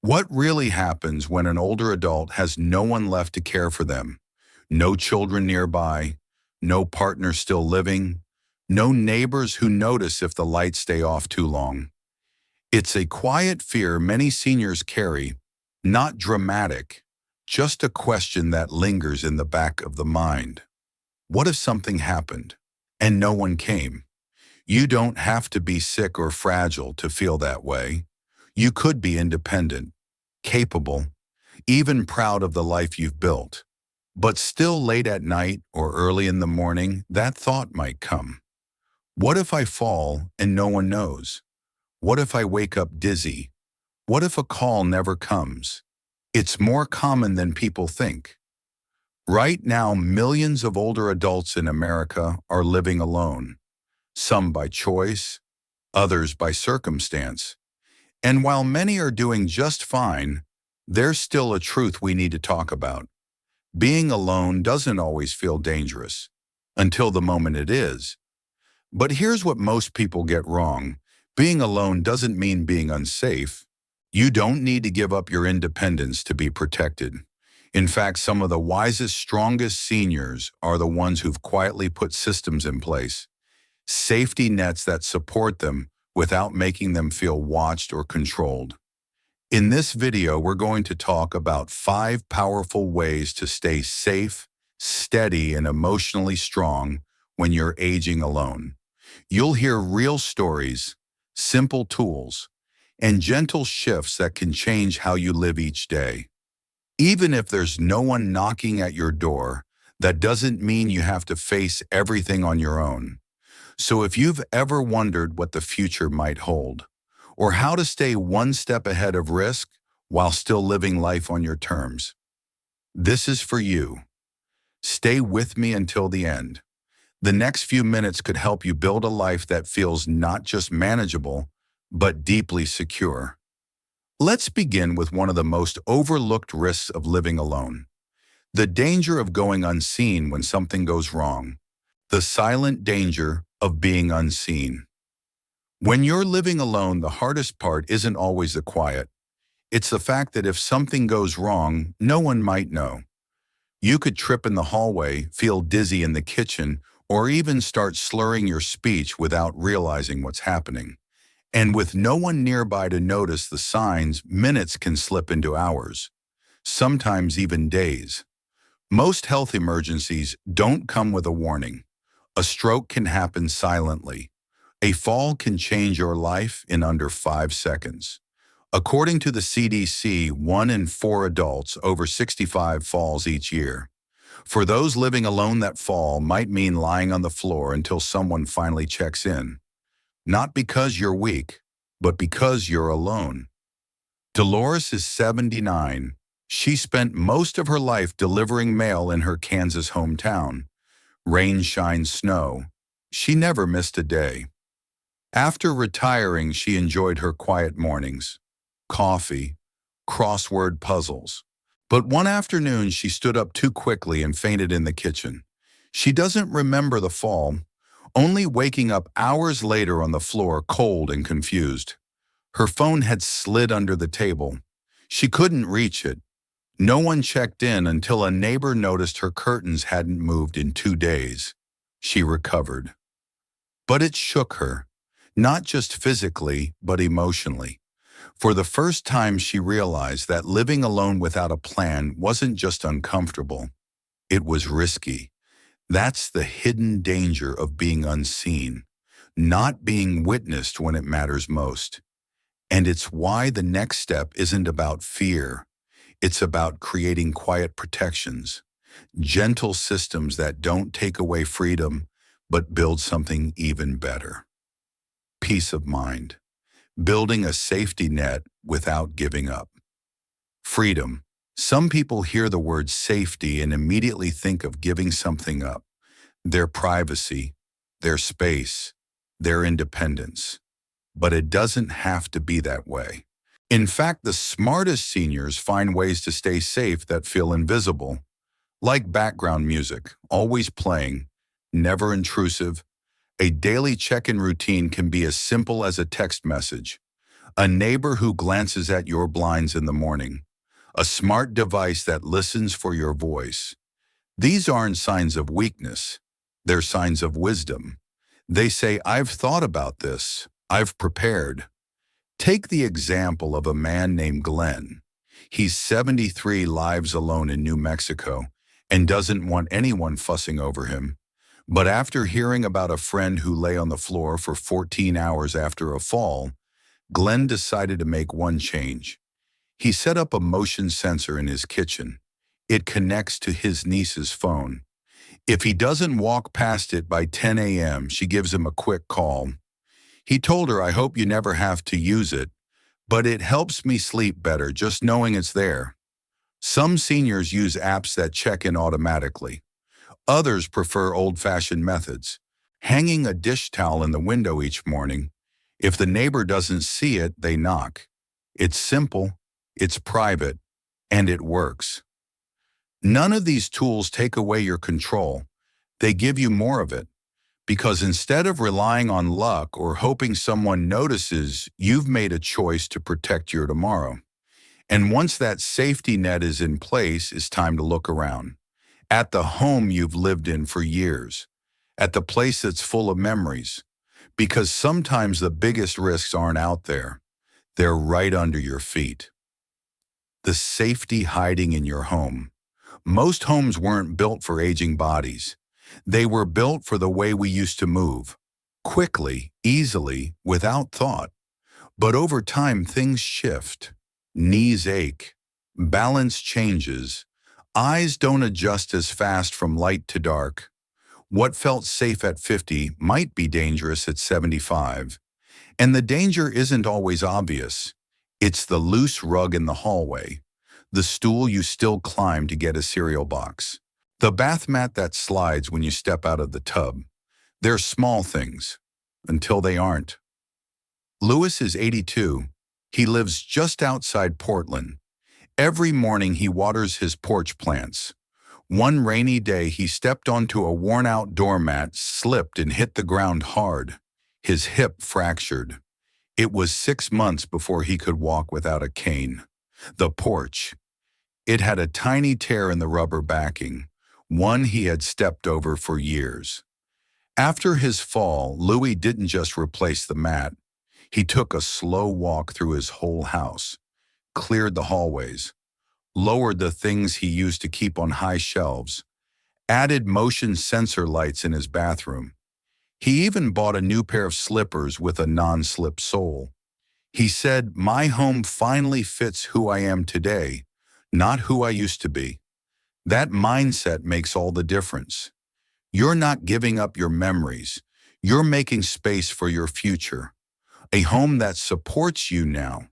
What really happens when an older adult has no one left to care for them? No children nearby, no partner still living, no neighbors who notice if the lights stay off too long. It's a quiet fear many seniors carry, not dramatic, just a question that lingers in the back of the mind. What if something happened and no one came? You don't have to be sick or fragile to feel that way. You could be independent, capable, even proud of the life you've built. But still late at night or early in the morning, that thought might come. What if I fall and no one knows? What if I wake up dizzy? What if a call never comes? It's more common than people think. Right now, millions of older adults in America are living alone, some by choice, others by circumstance. And while many are doing just fine, there's still a truth we need to talk about. Being alone doesn't always feel dangerous, until the moment it is. But here's what most people get wrong. Being alone doesn't mean being unsafe. You don't need to give up your independence to be protected. In fact, some of the wisest, strongest seniors are the ones who've quietly put systems in place, safety nets that support them without making them feel watched or controlled. In this video, we're going to talk about 5 powerful ways to stay safe, steady, and emotionally strong when you're aging alone. You'll hear real stories, simple tools, and gentle shifts that can change how you live each day. Even if there's no one knocking at your door, that doesn't mean you have to face everything on your own. So if you've ever wondered what the future might hold, or how to stay one step ahead of risk while still living life on your terms, this is for you. Stay with me until the end. The next few minutes could help you build a life that feels not just manageable, but deeply secure. Let's begin with one of the most overlooked risks of living alone: the danger of going unseen when something goes wrong. The silent danger of being unseen. When you're living alone, the hardest part isn't always the quiet. It's the fact that if something goes wrong, no one might know. You could trip in the hallway, feel dizzy in the kitchen, or even start slurring your speech without realizing what's happening. And with no one nearby to notice the signs, minutes can slip into hours, sometimes even days. Most health emergencies don't come with a warning. A stroke can happen silently. A fall can change your life in under 5 seconds. According to the CDC, 1 in 4 adults over 65 falls each year. For those living alone, that fall might mean lying on the floor until someone finally checks in. Not because you're weak, but because you're alone. Dolores is 79. She spent most of her life delivering mail in her Kansas hometown. Rain, shine, snow. She never missed a day. After retiring, she enjoyed her quiet mornings, coffee, crossword puzzles. But one afternoon, she stood up too quickly and fainted in the kitchen. She doesn't remember the fall, only waking up hours later on the floor, cold and confused. Her phone had slid under the table. She couldn't reach it. No one checked in until a neighbor noticed her curtains hadn't moved in 2 days. She recovered. But it shook her, not just physically, but emotionally. For the first time, she realized that living alone without a plan wasn't just uncomfortable, it was risky. That's the hidden danger of being unseen, not being witnessed when it matters most. And it's why the next step isn't about fear. It's about creating quiet protections, gentle systems that don't take away freedom, but build something even better. Peace of mind. Building a safety net without giving up. Freedom. Some people hear the word safety and immediately think of giving something up: their privacy, their space, their independence. But it doesn't have to be that way. In fact, the smartest seniors find ways to stay safe that feel invisible, like background music, always playing, never intrusive. A daily check-in routine can be as simple as a text message, a neighbor who glances at your blinds in the morning, a smart device that listens for your voice. These aren't signs of weakness. They're signs of wisdom. They say, I've thought about this. I've prepared. Take the example of a man named Glenn. He's 73, lives alone in New Mexico, and doesn't want anyone fussing over him. But after hearing about a friend who lay on the floor for 14 hours after a fall, Glenn decided to make one change. He set up a motion sensor in his kitchen. It connects to his niece's phone. If he doesn't walk past it by 10 a.m., she gives him a quick call. He told her, I hope you never have to use it, but it helps me sleep better just knowing it's there. Some seniors use apps that check in automatically. Others prefer old-fashioned methods, hanging a dish towel in the window each morning. If the neighbor doesn't see it, they knock. It's simple, it's private, and it works. None of these tools take away your control. They give you more of it. Because instead of relying on luck or hoping someone notices, you've made a choice to protect your tomorrow. And once that safety net is in place, it's time to look around. At the home you've lived in for years. At the place that's full of memories. Because sometimes the biggest risks aren't out there. They're right under your feet. The safety hiding in your home. Most homes weren't built for aging bodies. They were built for the way we used to move. Quickly, easily, without thought. But over time, things shift. Knees ache. Balance changes. Eyes don't adjust as fast from light to dark. What felt safe at 50 might be dangerous at 75. And the danger isn't always obvious. It's the loose rug in the hallway, the stool you still climb to get a cereal box, the bath mat that slides when you step out of the tub. They're small things, until they aren't. Lewis is 82. He lives just outside Portland. Every morning he waters his porch plants. One rainy day he stepped onto a worn-out doormat, slipped and hit the ground hard. His hip fractured. It was 6 months before he could walk without a cane. The porch. It had a tiny tear in the rubber backing, one he had stepped over for years. After his fall, Louis didn't just replace the mat. He took a slow walk through his whole house, cleared the hallways, lowered the things he used to keep on high shelves, added motion sensor lights in his bathroom. He even bought a new pair of slippers with a non-slip sole. He said, "My home finally fits who I am today, not who I used to be." That mindset makes all the difference. You're not giving up your memories. You're making space for your future. A home that supports you now,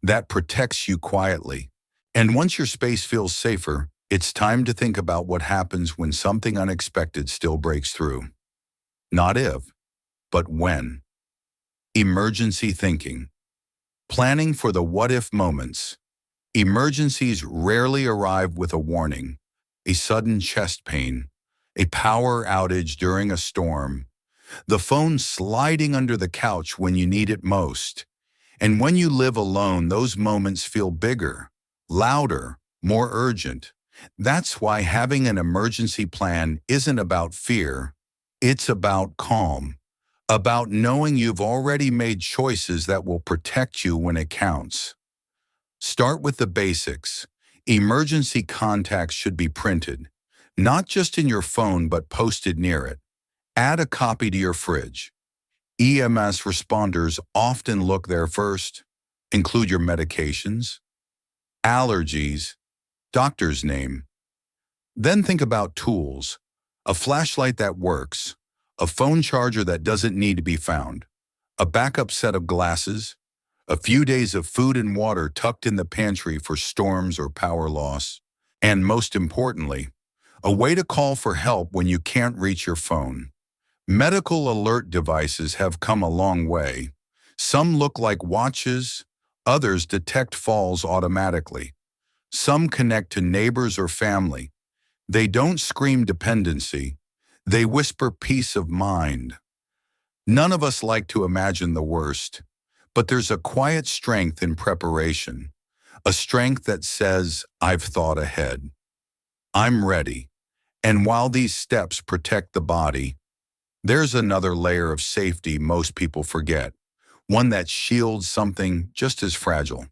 that protects you quietly. And once your space feels safer, it's time to think about what happens when something unexpected still breaks through. Not if, but when. Emergency thinking. Planning for the what-if moments. Emergencies rarely arrive with a warning, a sudden chest pain, a power outage during a storm, the phone sliding under the couch when you need it most. And when you live alone, those moments feel bigger, louder, more urgent. That's why having an emergency plan isn't about fear, it's about calm, about knowing you've already made choices that will protect you when it counts. Start with the basics. Emergency contacts should be printed, not just in your phone but posted near it. Add a copy to your fridge. EMS responders often look there first. Include your medications, allergies, doctor's name. Then think about tools. A flashlight that works, a phone charger that doesn't need to be found, a backup set of glasses, a few days of food and water tucked in the pantry for storms or power loss, and most importantly, a way to call for help when you can't reach your phone. Medical alert devices have come a long way. Some look like watches, others detect falls automatically. Some connect to neighbors or family. They don't scream dependency, they whisper peace of mind. None of us like to imagine the worst, But there's a quiet strength in preparation, a strength that says, I've thought ahead. I'm ready. And while these steps protect the body, there's another layer of safety most people forget, one that shields something just as fragile: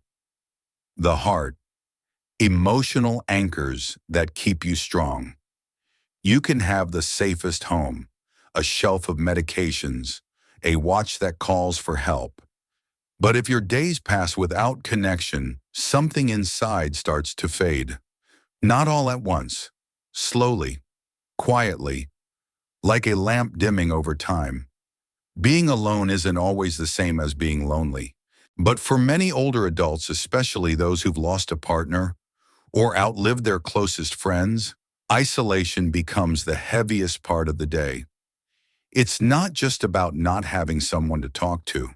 the heart. Emotional anchors that keep you strong. You can have the safest home, a shelf of medications, a watch that calls for help. But if your days pass without connection, something inside starts to fade. Not all at once, slowly, quietly, like a lamp dimming over time. Being alone isn't always the same as being lonely. But for many older adults, especially those who've lost a partner or outlived their closest friends, isolation becomes the heaviest part of the day. It's not just about not having someone to talk to.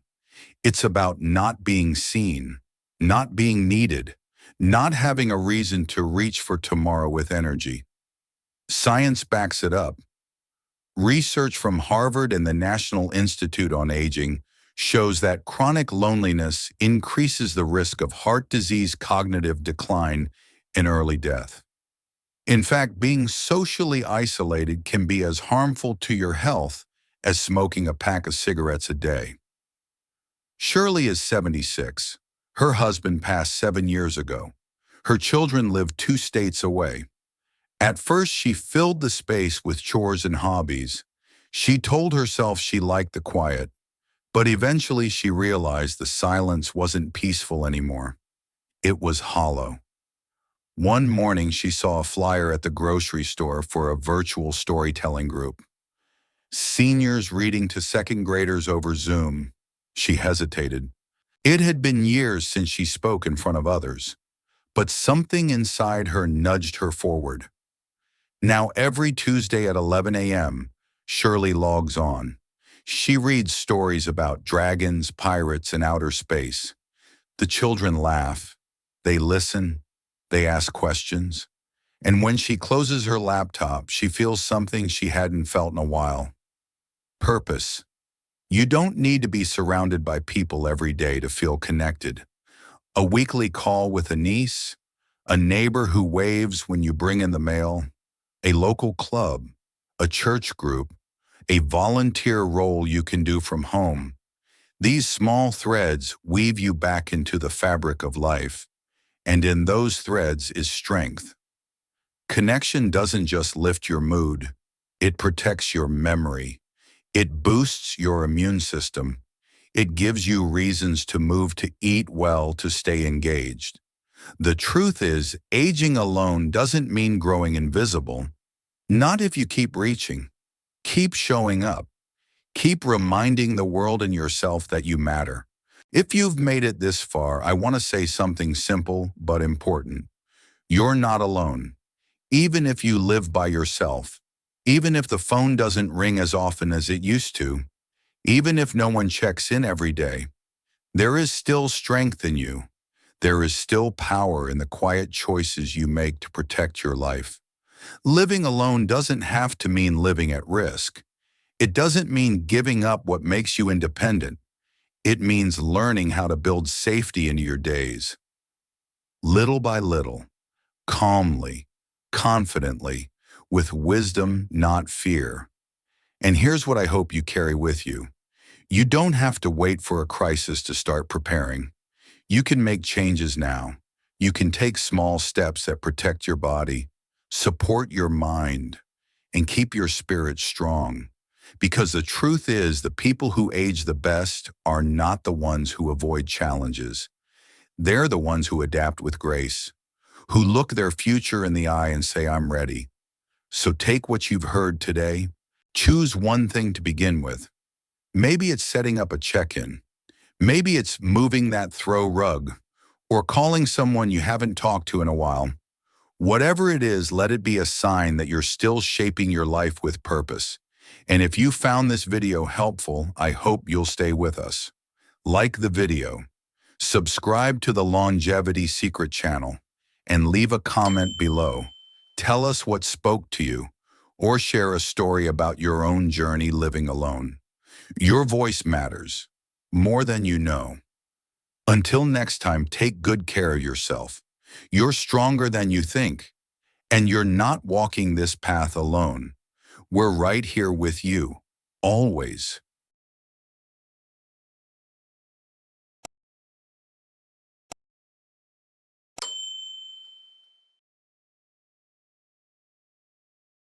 It's about not being seen, not being needed, not having a reason to reach for tomorrow with energy. Science backs it up. Research from Harvard and the National Institute on Aging shows that chronic loneliness increases the risk of heart disease, cognitive decline, and early death. In fact, being socially isolated can be as harmful to your health as smoking a pack of cigarettes a day. Shirley is 76. Her husband passed 7 years ago. Her children live 2 states away. At first, she filled the space with chores and hobbies. She told herself she liked the quiet, but eventually she realized the silence wasn't peaceful anymore. It was hollow. One morning, she saw a flyer at the grocery store for a virtual storytelling group. Seniors reading to second graders over Zoom. She hesitated. It had been years since she spoke in front of others, but something inside her nudged her forward. Now every Tuesday at 11 a.m., Shirley logs on. She reads stories about dragons, pirates, and outer space. The children laugh. They listen. They ask questions. And when she closes her laptop, she feels something she hadn't felt in a while. Purpose. You don't need to be surrounded by people every day to feel connected. A weekly call with a niece, a neighbor who waves when you bring in the mail, a local club, a church group, a volunteer role you can do from home. These small threads weave you back into the fabric of life, and in those threads is strength. Connection doesn't just lift your mood, it protects your memory. It boosts your immune system. It gives you reasons to move, to eat well, to stay engaged. The truth is, aging alone doesn't mean growing invisible. Not if you keep reaching. Keep showing up. Keep reminding the world and yourself that you matter. If you've made it this far, I want to say something simple but important. You're not alone. Even if you live by yourself, even if the phone doesn't ring as often as it used to, even if no one checks in every day, there is still strength in you. There is still power in the quiet choices you make to protect your life. Living alone doesn't have to mean living at risk. It doesn't mean giving up what makes you independent. It means learning how to build safety into your days. Little by little, calmly, confidently, with wisdom, not fear. And here's what I hope you carry with you. You don't have to wait for a crisis to start preparing. You can make changes now. You can take small steps that protect your body, support your mind, and keep your spirit strong. Because the truth is, the people who age the best are not the ones who avoid challenges. They're the ones who adapt with grace, who look their future in the eye and say, I'm ready. So take what you've heard today. Choose one thing to begin with. Maybe it's setting up a check-in. Maybe it's moving that throw rug or calling someone you haven't talked to in a while. Whatever it is, let it be a sign that you're still shaping your life with purpose. And if you found this video helpful, I hope you'll stay with us. Like the video, subscribe to the Longevity Secret channel, and leave a comment below. Tell us what spoke to you, or share a story about your own journey living alone. Your voice matters more than you know. Until next time, take good care of yourself. You're stronger than you think, and you're not walking this path alone. We're right here with you, always.